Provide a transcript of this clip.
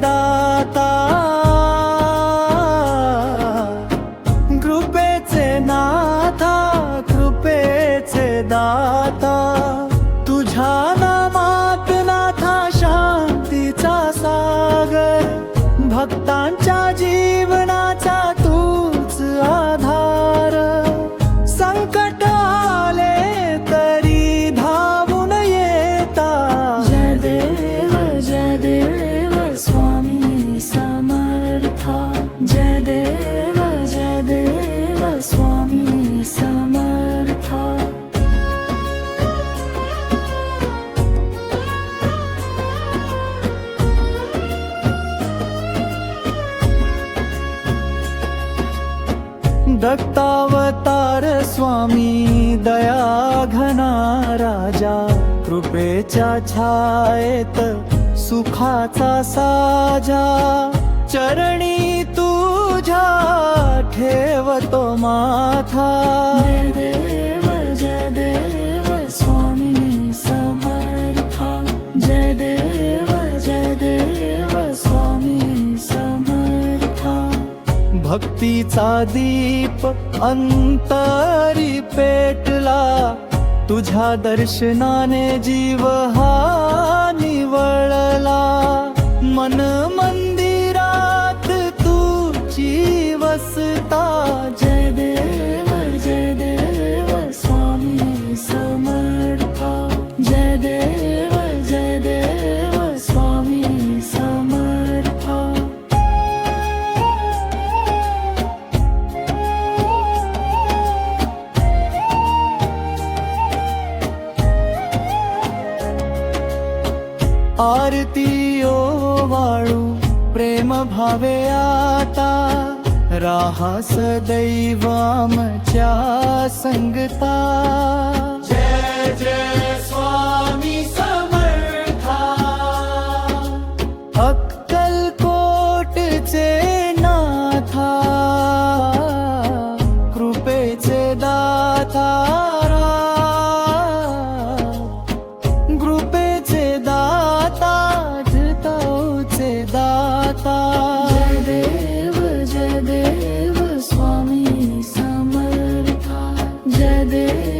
दाता, कृपेचे नाथा, कृपेचे दाता, तुझ्या नामात नाथा शांतीचा सागर, भक्तांच्या जीवनाचा तूच आधार, संकट आले तरी धावून येता, जय देव स्वामी समर्था, जय देव स्वामी समर्था. दत्तावतार स्वामी दया घना राजा, कृपेच्या छायेत सुखाचा साजा, चरणी तुझ्या ठेवतो माथा, जय देव स्वामी समर्था, जय देव स्वामी समर्था. भक्तीचा दीप अंतरी पेटला, तुझ्या दर्शनाने जीव हा निवळला, मन मंदिरात तुझी वसता, जय देव स्वामी समर्था, जय देव स्वामी समर्था. आरती ओवाळू प्रेम भावे आता, राहा सदैव आमच्या संगता, जय जय स्वामी समर्था. अक्कलकोटचे नाथा, कृपेचे दाता, कृपेचे दाता, जिताऊचे दाता, जय देव स्वामी समर्था, जय देव